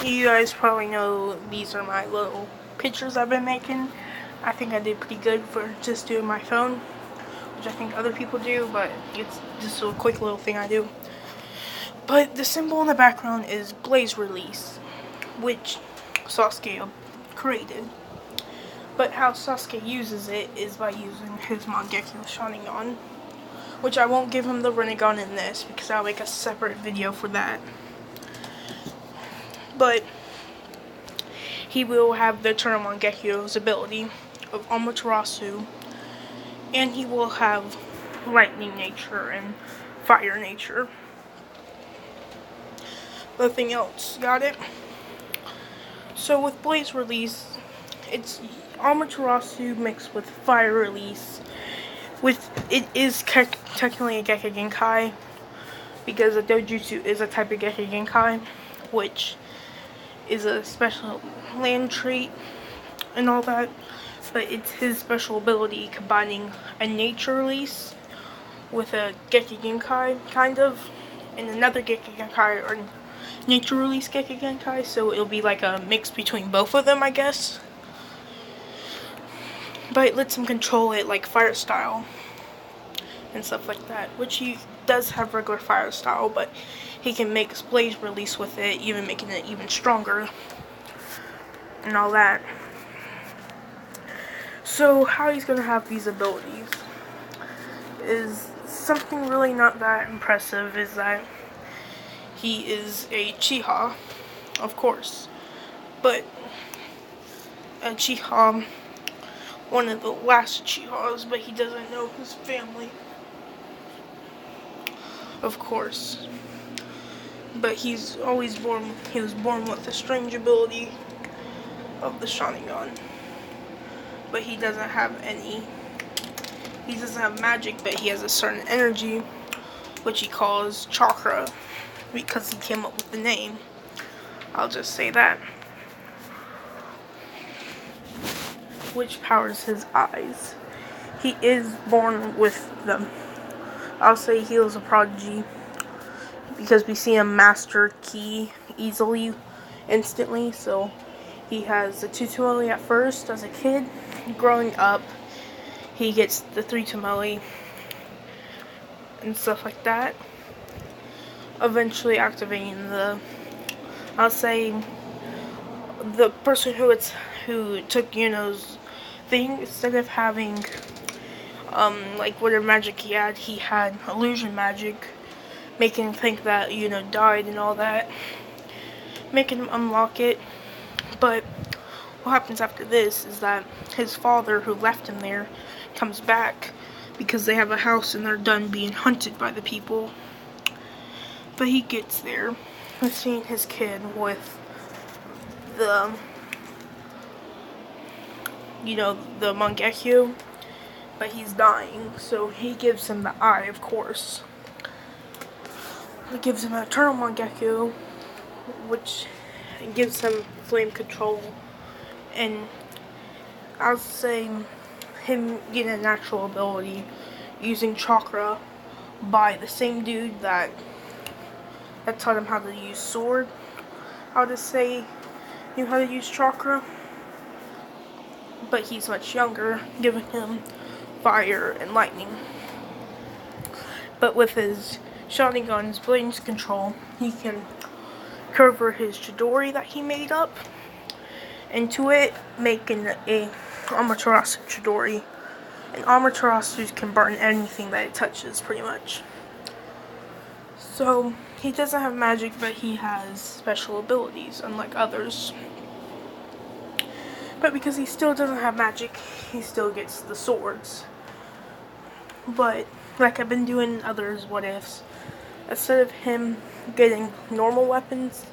You guys probably know these are my little pictures I've been making. I think I did pretty good for just doing my phone, which I think other people do, but it's just a quick little thing I do. But the symbol in the background is Blaze Release, which Sasuke created. But how Sasuke uses it is by using his Mangekyo Sharingan, which I won't give him the Rinnegan in this because I'll make a separate video for that. But he will have the Eternal Mangekyo's ability of Amaterasu, and he will have lightning nature and fire nature. Nothing else, got it? So with Blaze Release, it's Amaterasu mixed with Fire Release. It is technically a Gekkei Genkai, because a Dojutsu is a type of Gekkei Genkai, which is a special land trait and all that, but it's his special ability combining a nature release with a Gekkei Genkai, kind of, and another Gekkei Genkai, or nature release Gekkei Genkai, so it'll be like a mix between both of them, I guess. But it lets him control it like fire style and stuff like that, which he does have regular fire style, but he can make Blaze Release with it, even making it even stronger and all that. So how he's gonna have these abilities is something really not that impressive, is that he is a Chiha, of course, but a Chiha, one of the last Chihas, but he doesn't know his family, of course. But he was born with the strange ability of the Sharingan. But he doesn't have magic, but he has a certain energy, which he calls chakra, because he came up with the name. I'll just say that. Which powers his eyes. He is born with them. I'll say he was a prodigy, because we see him master ki easily, instantly. So he has the 2 Tomoi at first as a kid. Growing up, he gets the 3 Tomoi and stuff like that, eventually activating I'll say the person who took Yuno's thing, instead of having like whatever magic he had illusion magic, making him think that Yuno died and all that, making him unlock it. But what happens after this is that his father, who left him there, comes back because they have a house and they're done being hunted by the people. But he gets there and seeing his kid with the Mangekyo, but he's dying, so he gives him the eye, of course. He gives him an Eternal Mangekyo, which gives him flame control, and I'll say him getting a natural ability using chakra by the same dude that taught him how to use sword. I'll just say knew how to use chakra, but he's much younger, giving him fire and lightning. But with his Sharingan's blaze control, he can cover his Chidori that he made up into it, making a Amaterasu Chidori. And Amaterasu can burn anything that it touches, pretty much. So he doesn't have magic, but he has special abilities, unlike others. But because he still doesn't have magic, he still gets the swords. But like I've been doing in others what ifs, instead of him getting normal weapons,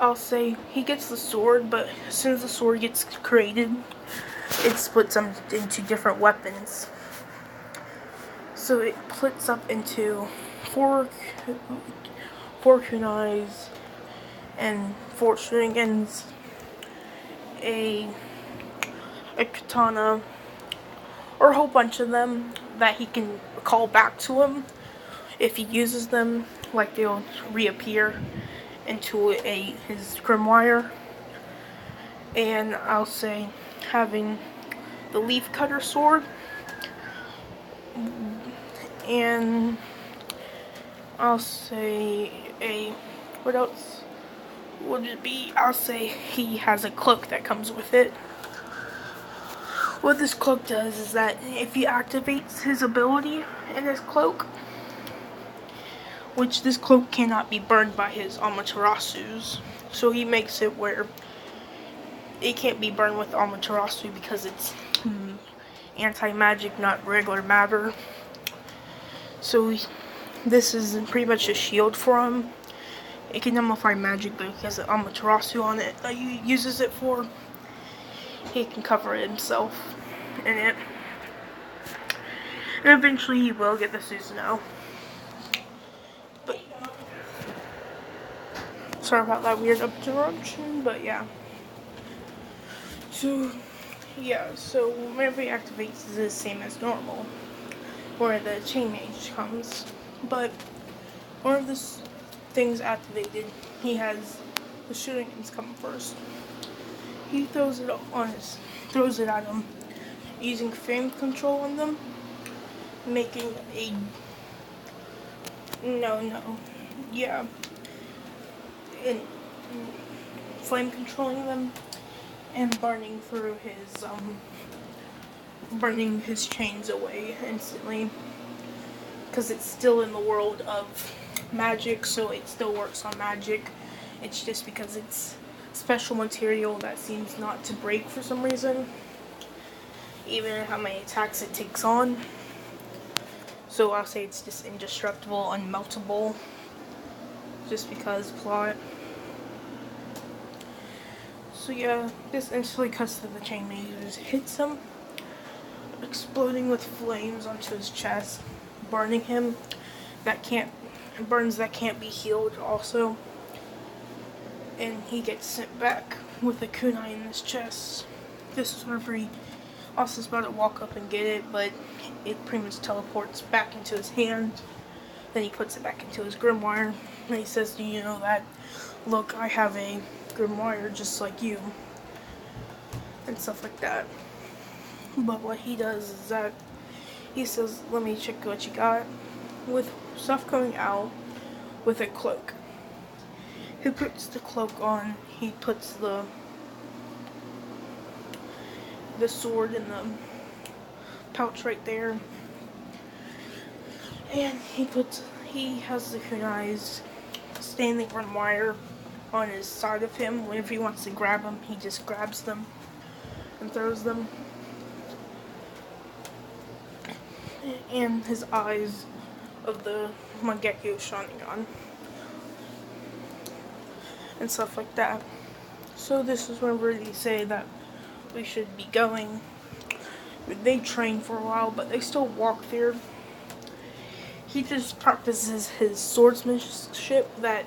I'll say he gets the sword, but as soon as the sword gets created, it splits them into different weapons. So it splits up into 4 kunais and 4 shurikens, a katana, or a whole bunch of them that he can call back to him if he uses them, like they'll reappear into his grimoire. And I'll say having the leaf cutter sword, and I'll say what else would it be? I'll say he has a cloak that comes with it. What this cloak does is that if he activates his ability in his cloak, which this cloak cannot be burned by his Amaterasu's, so he makes it where it can't be burned with Amaterasu because it's anti-magic, not regular matter. So this is pretty much a shield for him. It can nullify magic, but he has an Amaterasu on it that he uses it for. He can cover himself in it. And eventually he will get the Susanoo. But sorry about that weird interruption, but yeah. So whenever he activates, it's the same as normal, where the chain mage comes. But one of the things activated, he has the shurikens come first. He throws it at him, using flame control on them, making and flame controlling them and burning his chains away instantly, because it's still in the world of magic, so it still works on magic. It's just because it's special material that seems not to break for some reason, even how many attacks it takes on. So I'll say it's just indestructible, unmeltable, just because plot. So yeah, this instantly cuts to the chain mages, hits him, exploding with flames onto his chest, burning him. Burns that can't be healed also. And he gets sent back with a kunai in his chest. This is whenever he also is about to walk up and get it, but it pretty much teleports back into his hand. Then he puts it back into his grimoire, and he says, "Do you know that? Look, I have a grimoire just like you," and stuff like that. But what he does is that he says, "Let me check what you got," with stuff coming out with a cloak. He puts the cloak on. He puts the sword in the pouch right there, and he has the kunais standing on wire on his side of him. Whenever he wants to grab them, he just grabs them and throws them. And his eyes of the Mangekyo Sharingan and stuff like that. So this is whenever they say that we should be going. They train for a while, but they still walk there. He just practices his swordsmanship that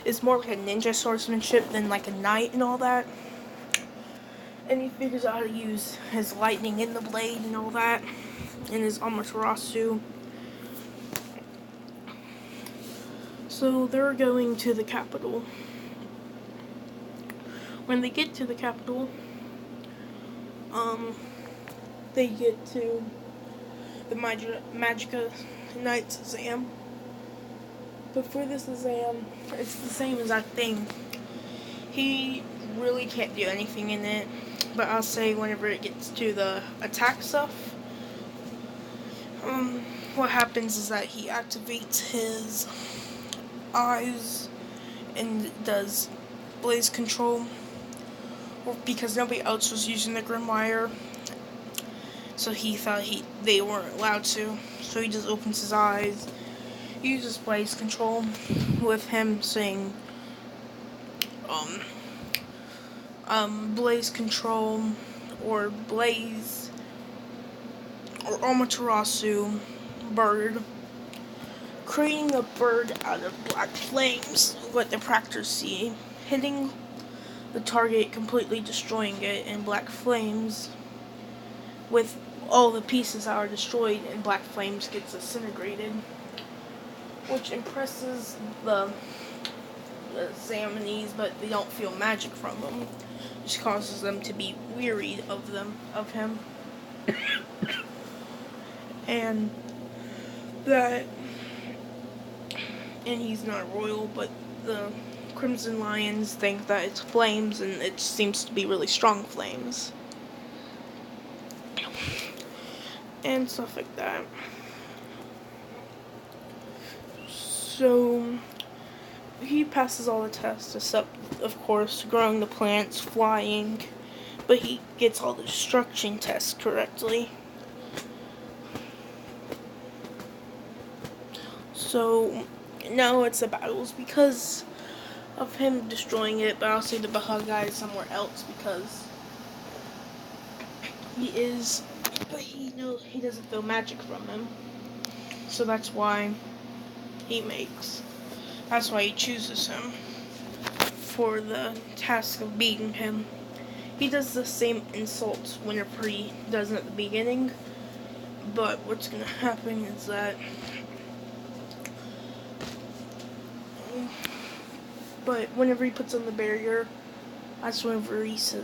is more like a ninja swordsmanship than like a knight and all that. And he figures out how to use his lightning in the blade and all that, and his Amaterasu. So they're going to the capital. When they get to the capital, they get to the Magica Knight's exam. But for this exam, it's the same exact thing. He really can't do anything in it, but I'll say whenever it gets to the attack stuff, what happens is that he activates his eyes and does blaze control, because nobody else was using the grimoire, so he thought they weren't allowed to, so he just opens his eyes, uses blaze control with him saying blaze control or blaze or Amaterasu bird, creating a bird out of black flames, what the practice see, hitting the target, completely destroying it in black flames, with all the pieces that are destroyed in black flames gets disintegrated, which impresses the Examinees, but they don't feel magic from him, which causes them to be weary of him, and that, and he's not royal, but the Crimson Lions think that it's flames, and it seems to be really strong flames, and stuff like that. So he passes all the tests, except, of course, growing the plants, flying, but he gets all the destruction tests correctly. So now it's the battles because of him destroying it, but I'll say the Baha guy is somewhere else because but he knows he doesn't feel magic from him. So that's why he chooses him for the task of beating him. He does the same insults whenever he does it at the beginning, but what's gonna happen is that whenever he puts on the barrier, that's whenever he says,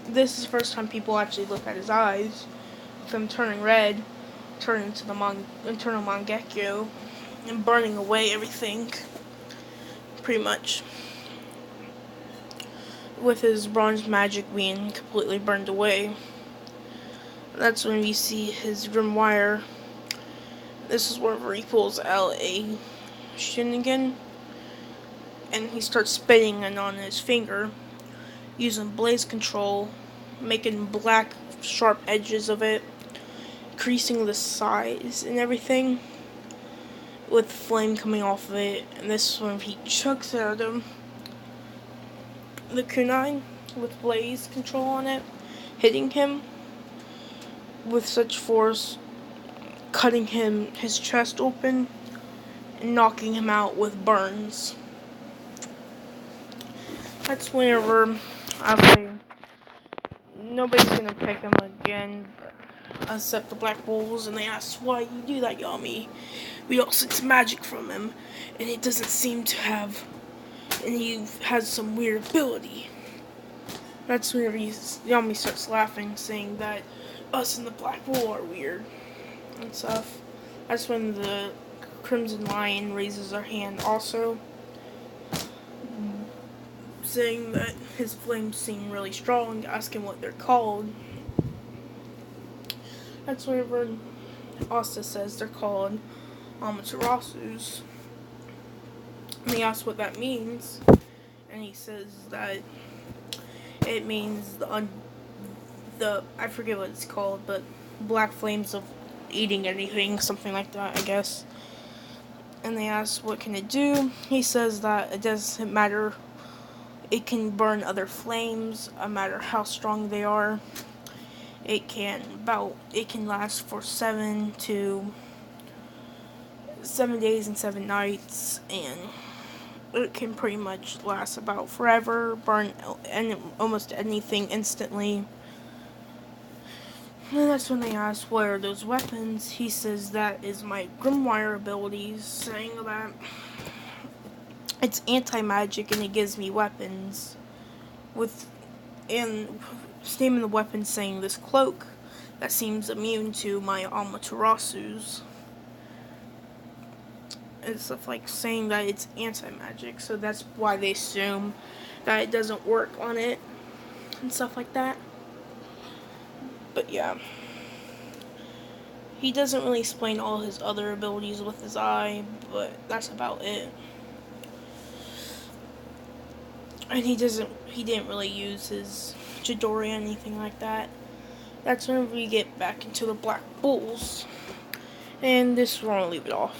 this is the first time people actually look at his eyes, with him turning red, turning into the internal Mangekyo, and burning away everything, pretty much, with his bronze magic being completely burned away. That's when we see his grimoire. This is whenever he pulls out a Shinigami, and he starts spitting it on his finger, using blaze control, making black sharp edges of it, increasing the size and everything, with flame coming off of it. And this is when he chucks it at him, the kunai with blaze control on it, hitting him with such force, cutting his chest open and knocking him out with burns. That's whenever I say nobody's gonna pick him again except the Black Bulls, and they ask why you do that, Yami. We all sense magic from him, and he doesn't seem to have, and he has some weird ability. That's whenever Yami starts laughing, saying that us and the Black Bull are weird and stuff. That's when the Crimson Lion raises their hand also, saying that his flames seem really strong, asking what they're called. That's whenever Asta says they're called Amaterasu's. And he asks what that means, and he says that it means the I forget what it's called, but black flames of eating anything, something like that, I guess. And they ask what can it do. He says that it doesn't matter. It can burn other flames, no matter how strong they are. It can last for 7 days and 7 nights, and it can pretty much last about forever, burn almost anything instantly. And that's when they ask what are those weapons. He says that is my grimoire abilities, saying that it's anti-magic and it gives me weapons, and naming the weapon saying this cloak that seems immune to my Amaterasu's, and stuff like saying that it's anti-magic, so that's why they assume that it doesn't work on it and stuff like that. But yeah, he doesn't really explain all his other abilities with his eye, but that's about it. And he didn't really use his Chidori or anything like that. That's when we get back into the Black Bulls. And this is where I'll leave it off.